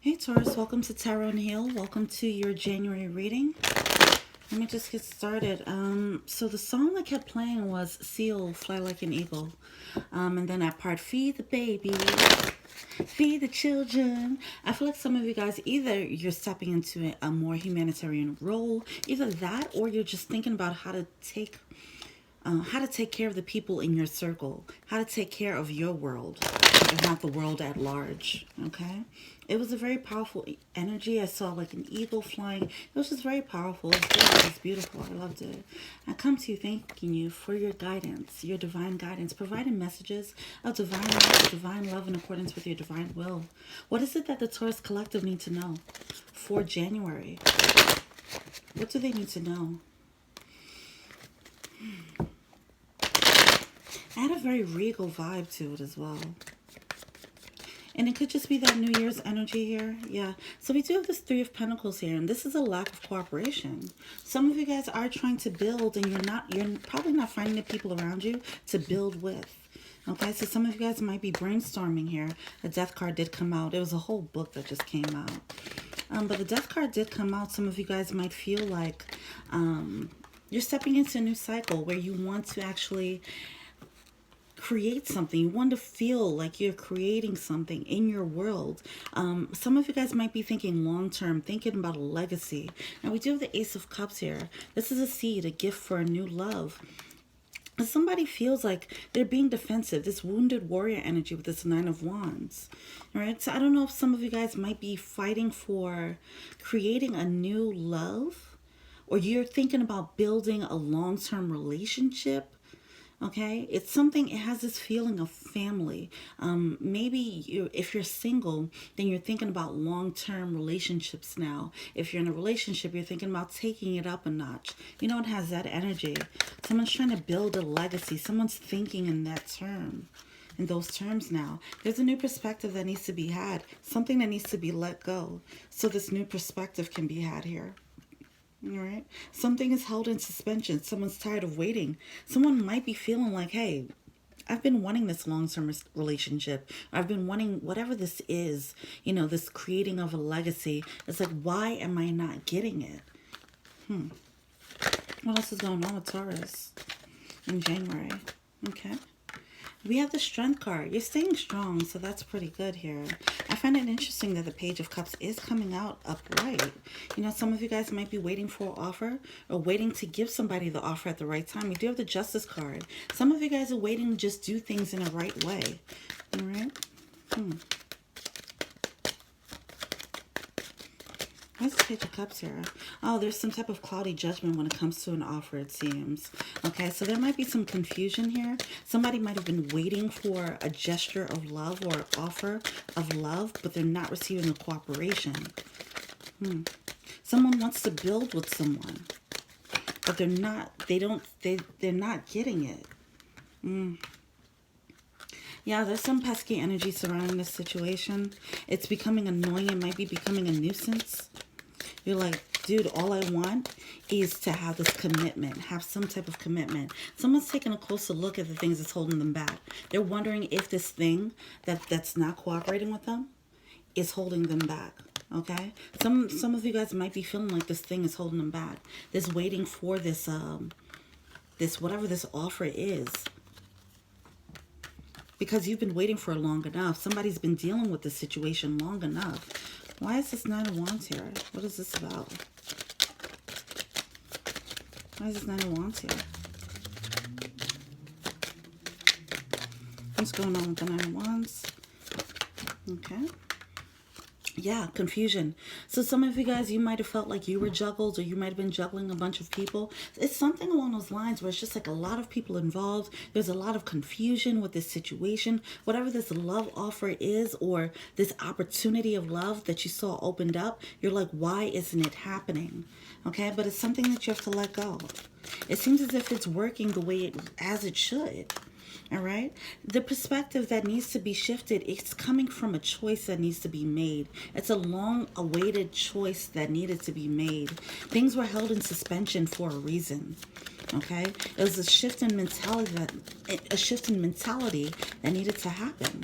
Hey Taurus, welcome to Tarot and Heal. Welcome to your January reading. Let me just get started. So the song that kept playing was Seal, Fly Like an Eagle. And then that part, Feed the baby, feed the children. I feel like some of you guys, either you're stepping into a more humanitarian role, either that or you're just thinking about how to take care of the people in your circle, how to take care of your world, if not the world at large. Okay, it was a very powerful energy. I saw like an eagle flying. It was just very powerful. It was good. It was beautiful. I loved it. I come to you thanking you for your guidance, your divine guidance, providing messages of divine love in accordance with your divine will. What is it that the Taurus Collective need to know for January? What do they need to know? I had a very regal vibe to it as well. And it could just be that New Year's energy here. Yeah. So we do have this Three of Pentacles here. And this is a lack of cooperation. Some of you guys are trying to build and you're probably not finding the people around you to build with. Okay. So some of you guys might be brainstorming here. A death card did come out. It was a whole book that just came out. But the death card did come out. Some of you guys might feel like you're stepping into a new cycle where you want to actually create something. You want to feel like you're creating something in your world. Some of you guys might be thinking long-term, thinking about a legacy. And we do have the Ace of Cups here. This is a seed, a gift for a new love. And somebody feels like they're being defensive, this wounded warrior energy with this Nine of Wands. All right, so I don't know if some of you guys might be fighting for creating a new love, or you're thinking about building a long-term relationship. Okay, it's something, it has this feeling of family. Maybe if you're single, then you're thinking about long-term relationships now. If you're in a relationship, you're thinking about taking it up a notch. You know, it has that energy. Someone's trying to build a legacy. Someone's thinking in that term, in those terms now. There's a new perspective that needs to be had, something that needs to be let go, so this new perspective can be had here. All right. Something is held in suspension. Someone's tired of waiting. Someone might be feeling like, hey, I've been wanting this long-term relationship. I've been wanting whatever this is, you know, this creating of a legacy. It's like, why am I not getting it? What else is going on with Taurus in January? Okay. We have the Strength card. You're staying strong, so that's pretty good here. I find it interesting that the Page of Cups is coming out upright. You know, some of you guys might be waiting for an offer or waiting to give somebody the offer at the right time. We do have the Justice card. Some of you guys are waiting to just do things in the right way. All right? What's the Page of Cups here? Oh, there's some type of cloudy judgment when it comes to an offer, it seems. Okay, so there might be some confusion here. Somebody might have been waiting for a gesture of love or an offer of love, but they're not receiving the cooperation. Someone wants to build with someone, but they're not getting it. Yeah, there's some pesky energy surrounding this situation. It's becoming annoying. It might be becoming a nuisance. You're like, dude, all I want is to have this commitment, have some type of commitment. Someone's taking a closer look at the things that's holding them back. They're wondering if this thing that's not cooperating with them is holding them back. Okay? Some of you guys might be feeling like this thing is holding them back. This waiting for this whatever this offer is. Because you've been waiting for it long enough. Somebody's been dealing with this situation long enough. Why is this Nine of Wands here? What is this about? Why is this Nine of Wands here? What's going on with the Nine of Wands? Okay. Yeah, confusion. So some of you guys, you might have felt like you were juggled, or you might have been juggling a bunch of people. It's something along those lines where it's just like a lot of people involved. There's a lot of confusion with this situation. Whatever this love offer is, or this opportunity of love that you saw opened up, you're like, why isn't it happening? Okay, but it's something that you have to let go. It seems as if it's working the way as it should. All right. The perspective that needs to be shifted, it's coming from a choice that needs to be made. It's a long awaited choice that needed to be made. Things were held in suspension for a reason. Okay. It was a shift in mentality that needed to happen.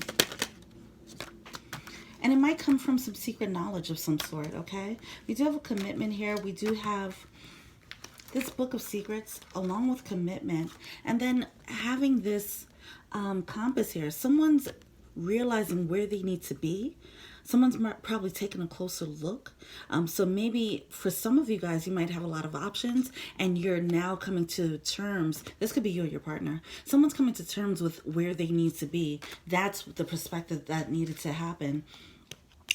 And it might come from some secret knowledge of some sort, okay? We do have a commitment here. We do have this book of secrets along with commitment. And then having this compass here. Someone's realizing where they need to be. Someone's probably taking a closer look. So maybe for some of you guys, you might have a lot of options and you're now coming to terms. This could be you or your partner. Someone's coming to terms with where they need to be. That's the perspective that needed to happen.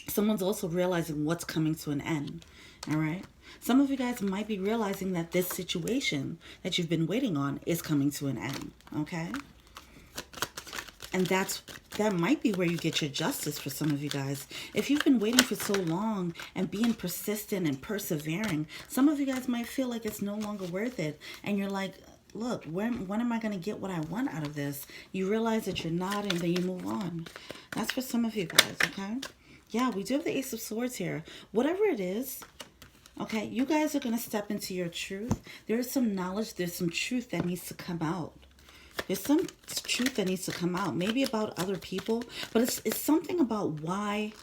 Someone's also realizing what's coming to an end. All right. Some of you guys might be realizing that this situation that you've been waiting on is coming to an end. Okay. And that might be where you get your justice for some of you guys. If you've been waiting for so long and being persistent and persevering, some of you guys might feel like it's no longer worth it. And you're like, look, when am I going to get what I want out of this? You realize that you're not, and then you move on. That's for some of you guys, okay? Yeah, we do have the Ace of Swords here. Whatever it is, okay, you guys are going to step into your truth. There's some knowledge, there's some truth that needs to come out. There's some truth that needs to come out, maybe about other people, but it's something about why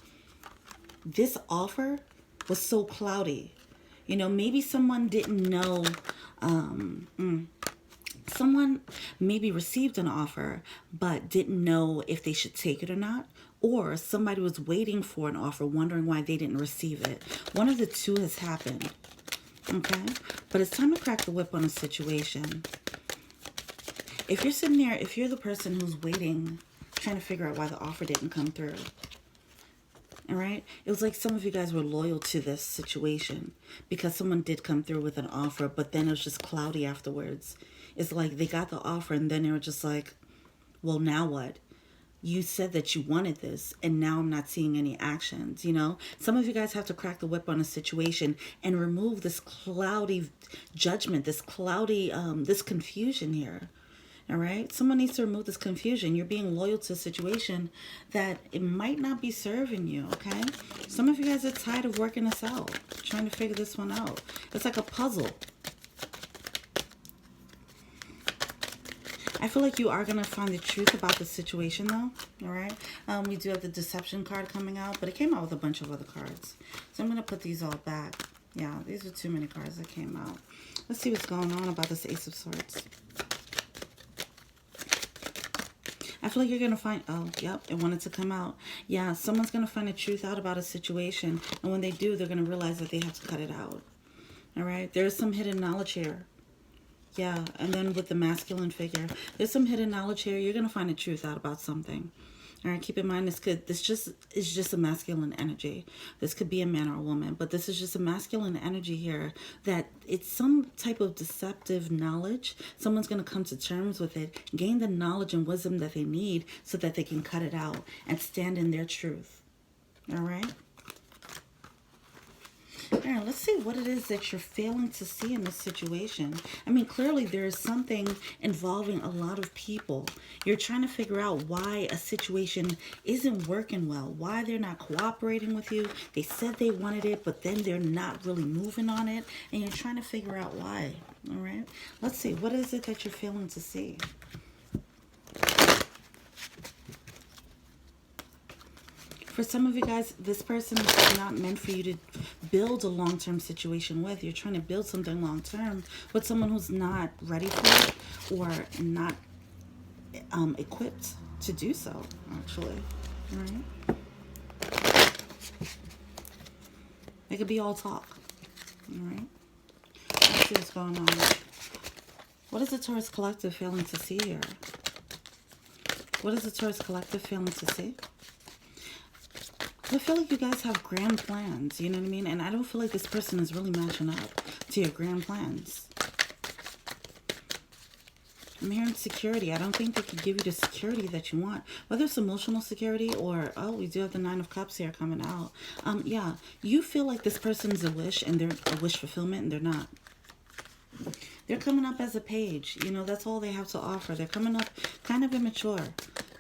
this offer was so cloudy. You know, maybe someone didn't know, someone maybe received an offer, but didn't know if they should take it or not. Or somebody was waiting for an offer, wondering why they didn't receive it. One of the two has happened, okay? But it's time to crack the whip on a situation. If you're sitting there, if you're the person who's waiting, trying to figure out why the offer didn't come through, all right? It was like some of you guys were loyal to this situation because someone did come through with an offer, but then it was just cloudy afterwards. It's like they got the offer and then they were just like, well, now what? You said that you wanted this and now I'm not seeing any actions, you know? Some of you guys have to crack the whip on a situation and remove this cloudy judgment, this cloudy, this confusion here. All right. Someone needs to remove this confusion. You're being loyal to a situation that it might not be serving you. Okay. Some of you guys are tired of working this out, trying to figure this one out. It's like a puzzle. I feel like you are going to find the truth about the situation though. All right. We do have the deception card coming out, but it came out with a bunch of other cards. So I'm going to put these all back. Yeah, these are too many cards that came out. Let's see what's going on about this Ace of Swords. I feel like you're going to find, oh, yep, it wanted to come out. Yeah, someone's going to find the truth out about a situation. And when they do, they're going to realize that they have to cut it out. All right. There's some hidden knowledge here. Yeah. And then with the masculine figure, there's some hidden knowledge here. You're going to find the truth out about something. All right. Keep in mind, this is just a masculine energy. This could be a man or a woman, but this is just a masculine energy here that it's some type of deceptive knowledge. Someone's going to come to terms with it, gain the knowledge and wisdom that they need so that they can cut it out and stand in their truth. All right. All right, let's see what it is that you're failing to see in this situation. I mean, clearly there is something involving a lot of people. You're trying to figure out why a situation isn't working well, why they're not cooperating with you. They said they wanted it, but then they're not really moving on it, and you're trying to figure out why. All right, let's see. What is it that you're failing to see? For some of you guys, this person is not meant for you to build a long-term situation with. You're trying to build something long-term with someone who's not ready for it or not equipped to do so, actually. All right? It could be all talk. All right? Let's see what's going on. What is the Taurus Collective failing to see here? What is the Taurus Collective failing to see? I feel like you guys have grand plans, you know what I mean? And I don't feel like this person is really matching up to your grand plans. I'm hearing security. I don't think they can give you the security that you want. Whether it's emotional security or, oh, we do have the Nine of Cups here coming out. Yeah, you feel like this person's a wish and they're a wish fulfillment and they're not. They're coming up as a page. You know, that's all they have to offer. They're coming up kind of immature.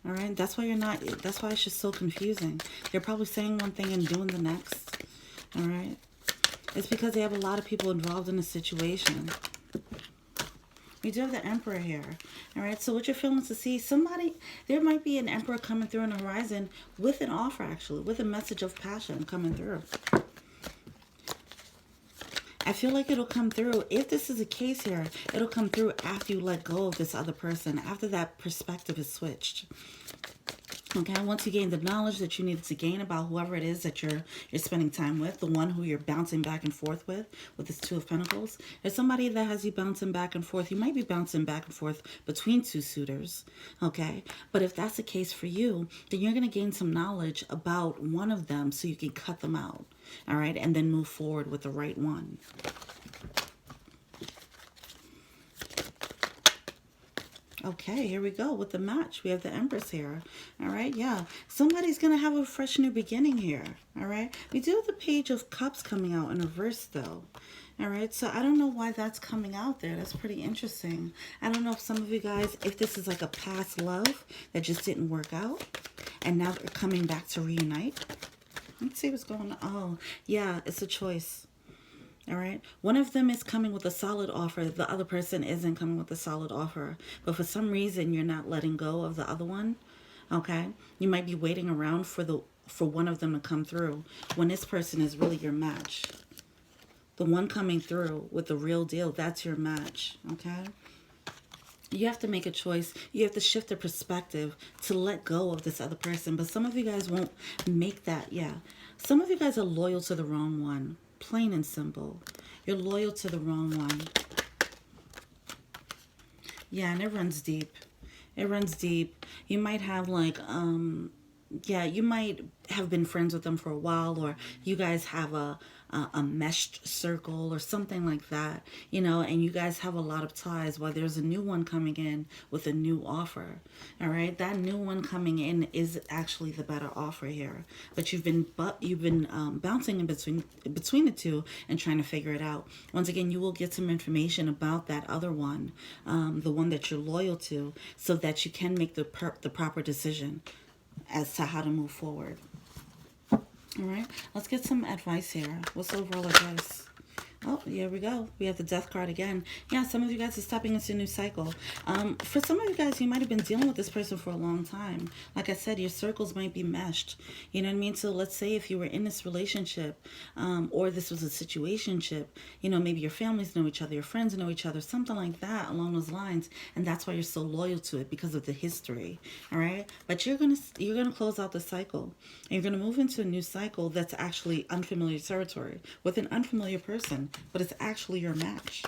All right, that's why that's why it's just so confusing. They're probably saying one thing and doing the next. All right, it's because they have a lot of people involved in the situation. We do have the Emperor here. All right, so what you're feeling to see, somebody, there might be an Emperor coming through on the horizon with an offer, actually, with a message of passion coming through. I feel like it'll come through. If this is a case here, it'll come through after you let go of this other person, after that perspective is switched. Okay, once you gain the knowledge that you needed to gain about whoever it is that you're spending time with, the one who you're bouncing back and forth with this Two of Pentacles. There's somebody that has you bouncing back and forth. You might be bouncing back and forth between two suitors, okay? But if that's the case for you, then you're going to gain some knowledge about one of them so you can cut them out, all right? And then move forward with the right one. Okay, here we go with the match. We have the Empress here. All right, yeah. Somebody's going to have a fresh new beginning here. All right. We do have the Page of Cups coming out in reverse, though. All right, so I don't know why that's coming out there. That's pretty interesting. I don't know if some of you guys, if this is like a past love that just didn't work out, and now they're coming back to reunite. Let's see what's going on. Oh, yeah, it's a choice. All right. One of them is coming with a solid offer. The other person isn't coming with a solid offer. But for some reason, you're not letting go of the other one. Okay. You might be waiting around for one of them to come through when this person is really your match. The one coming through with the real deal, that's your match. Okay. You have to make a choice. You have to shift the perspective to let go of this other person. But some of you guys won't make that. Yeah. Some of you guys are loyal to the wrong one. Plain and simple. You're loyal to the wrong one. Yeah, and it runs deep. It runs deep. You might have like, yeah, you might have been friends with them for a while, or you guys have a meshed circle or something like that, you know, and you guys have a lot of ties while there's a new one coming in with a new offer. All right, that new one coming in is actually the better offer here, but you've been bouncing in between the two and trying to figure it out. Once again, you will get some information about that other one, the one that you're loyal to, so that you can make the proper decision as to how to move forward. All right, let's get some advice here. What's the overall advice? Oh, here we go. We have the Death card again. Yeah, some of you guys are stepping into a new cycle. For some of you guys, you might have been dealing with this person for a long time. Like I said, your circles might be meshed. You know what I mean? So let's say if you were in this relationship, or this was a situationship, you know, maybe your families know each other, your friends know each other, something like that along those lines. And that's why you're so loyal to it, because of the history. All right? But you're gonna close out the cycle. And you're gonna move into a new cycle that's actually unfamiliar territory with an unfamiliar person. But it's actually your match.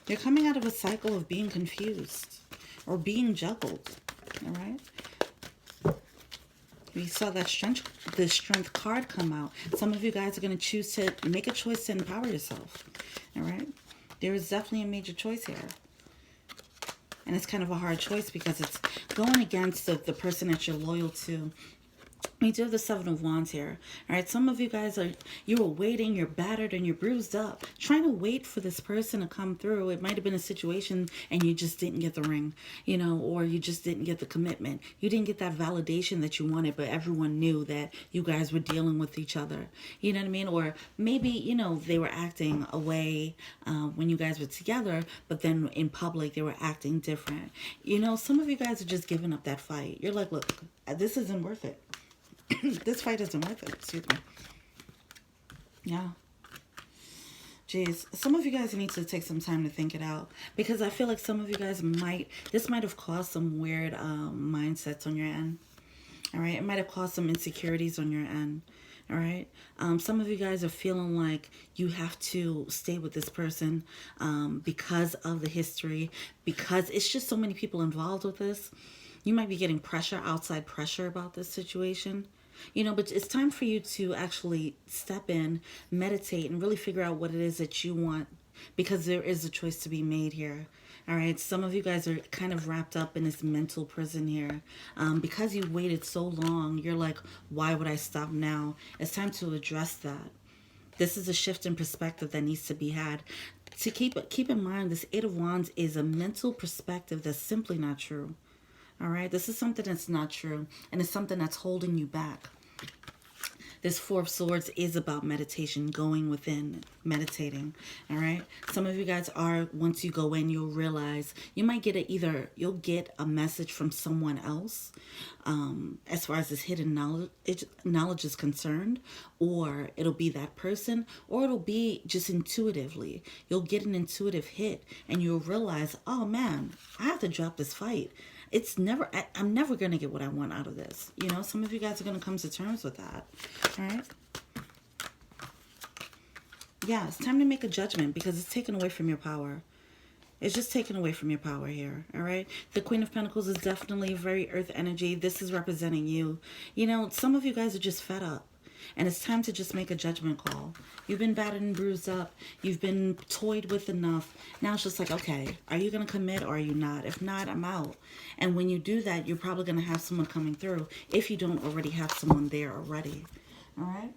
You're coming out of a cycle of being confused or being juggled. All right. We saw that the strength card come out. Some of you guys are going to choose to make a choice to empower yourself. All right. There is definitely a major choice here. And it's kind of a hard choice because it's going against the person that you're loyal to. We do have the Seven of Wands here. All right, some of you guys you were waiting, you're battered and you're bruised up, trying to wait for this person to come through. It might have been a situation and you just didn't get the ring, you know, or you just didn't get the commitment. You didn't get that validation that you wanted, but everyone knew that you guys were dealing with each other. You know what I mean? Or maybe, you know, they were acting away when you guys were together, but then in public they were acting different. You know, some of you guys are just giving up that fight. You're like, look, this isn't worth it. This fight isn't worth it. Excuse me. Yeah. Jeez. Some of you guys need to take some time to think it out. Because I feel like some of you guys this might have caused some weird mindsets on your end. All right. It might have caused some insecurities on your end. All right. Some of you guys are feeling like you have to stay with this person because of the history. Because it's just so many people involved with this. You might be getting pressure, outside pressure about this situation. You know, but it's time for you to actually step in, meditate, and really figure out what it is that you want, because there is a choice to be made here. All right, some of you guys are kind of wrapped up in this mental prison here. Because you waited so long, you're like, why would I stop now? It's time to address that. This is a shift in perspective that needs to be had. To keep in mind, this Eight of Wands is a mental perspective that's simply not true. All right, this is something that's not true, and it's something that's holding you back. This Four of Swords is about meditation, going within, meditating. All right. Some of you guys are, once you go in, you'll realize you might get you'll get a message from someone else, as far as this hidden knowledge is concerned, or it'll be that person, or it'll be just intuitively. You'll get an intuitive hit and you'll realize, oh man, I have to drop this fight. It's never, I'm never going to get what I want out of this. You know, some of you guys are going to come to terms with that. All right. Yeah, it's time to make a judgment because it's taken away from your power. It's just taken away from your power here, all right? The Queen of Pentacles is definitely very earth energy. This is representing you. You know, some of you guys are just fed up. And it's time to just make a judgment call. You've been battered and bruised up. You've been toyed with enough. Now it's just like, okay, are you going to commit or are you not? If not, I'm out. And when you do that, you're probably going to have someone coming through if you don't already have someone there already. All right?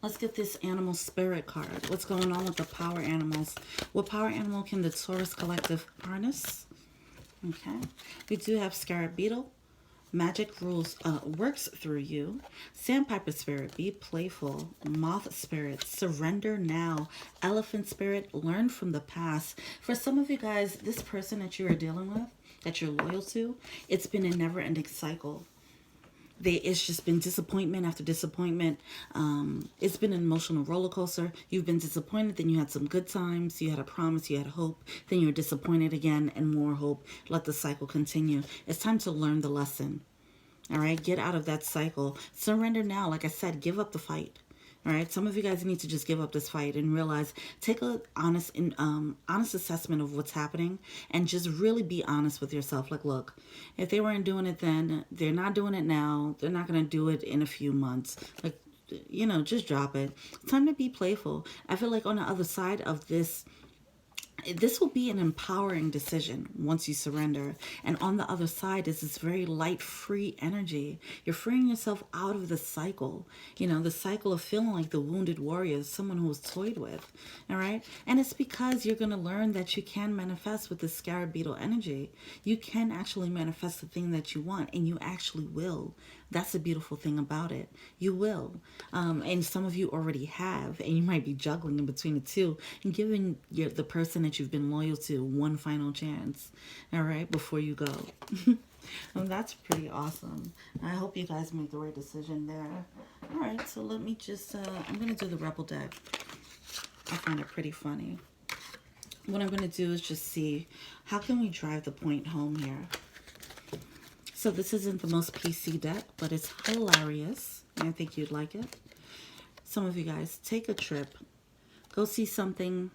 Let's get this animal spirit card. What's going on with the power animals? What power animal can the Taurus collective harness? Okay. We do have Scarab Beetle. Magic rules works through you. Sandpiper spirit, be playful. Moth spirit, surrender now. Elephant spirit, learn from the past. For some of you guys, this person that you are dealing with, that you're loyal to, it's been a never-ending cycle. It's just been disappointment after disappointment. It's been an emotional roller coaster. You've been disappointed, then you had some good times. You had a promise, you had hope. Then you were disappointed again and more hope. Let the cycle continue. It's time to learn the lesson. All right, get out of that cycle. Surrender now. Like I said, give up the fight. All right, some of you guys need to just give up this fight and realize, take a honest assessment of what's happening and just really be honest with yourself. Like, look, if they weren't doing it then, they're not doing it now. They're not going to do it in a few months. Like, you know, just drop it. It's time to be playful. I feel like on the other side of this will be an empowering decision once you surrender. And on the other side is this very light, free energy. You're freeing yourself out of the cycle. You know, the cycle of feeling like the wounded warrior, someone who was toyed with. All right? And it's because you're going to learn that you can manifest with the Scarab Beetle energy. You can actually manifest the thing that you want, and you actually will. That's the beautiful thing about it. You will. And some of you already have, and you might be juggling in between the two and giving the person that you've been loyal to one final chance, all right, before you go. Well, that's pretty awesome. I hope you guys make the right decision there. All right, so let me just, I'm going to do the Rebel deck. I find it pretty funny. What I'm going to do is just see, how can we drive the point home here? So this isn't the most PC deck, but it's hilarious. And I think you'd like it. Some of you guys, take a trip. Go see something.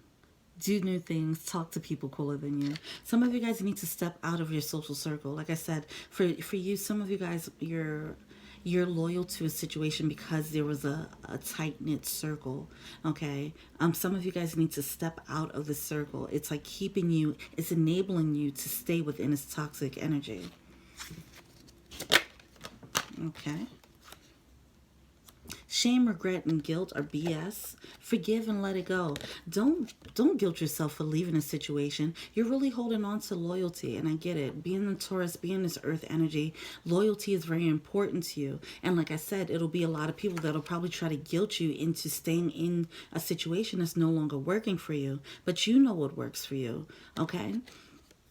Do new things. Talk to people cooler than you. Some of you guys need to step out of your social circle. Like I said, for you, some of you guys, you're loyal to a situation because there was a tight-knit circle, okay? Some of you guys need to step out of the circle. It's like keeping you, it's enabling you to stay within its toxic energy. Okay. Shame, regret, and guilt are BS. Forgive and let it go. Don't guilt yourself for leaving a situation. You're really holding on to loyalty, and I get it. Being the Taurus, being this earth energy, loyalty is very important to you. And like I said, it'll be a lot of people that'll probably try to guilt you into staying in a situation that's no longer working for you. But you know what works for you, okay?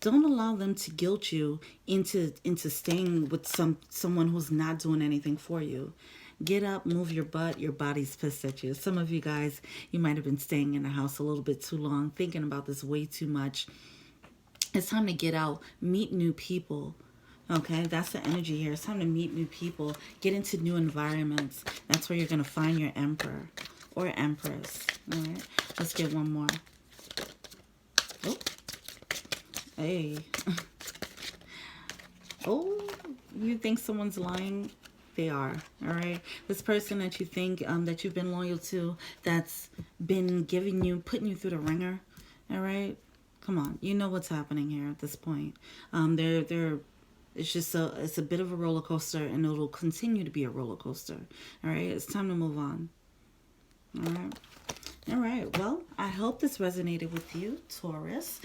Don't allow them to guilt you into staying with someone who's not doing anything for you. Get up, move your butt. Your body's pissed at you. Some of you guys, you might have been staying in the house a little bit too long, thinking about this way too much. It's time to get out, meet new people. Okay, that's the energy here. It's time to meet new people, get into new environments. That's where you're going to find your emperor or empress. All right, let's get one more. Oh. Hey. Oh, you think someone's lying? They are. All right. This person that you think that you've been loyal to, that's been putting you through the ringer. All right. Come on. You know what's happening here at this point. It's just it's a bit of a roller coaster, and it'll continue to be a roller coaster. All right. It's time to move on. All right. All right. Well, I hope this resonated with you, Taurus.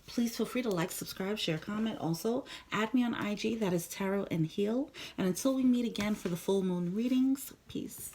Please feel free to like, subscribe, share, comment. Also, add me on IG. That is Tarot and Heal. And until we meet again for the full moon readings, peace.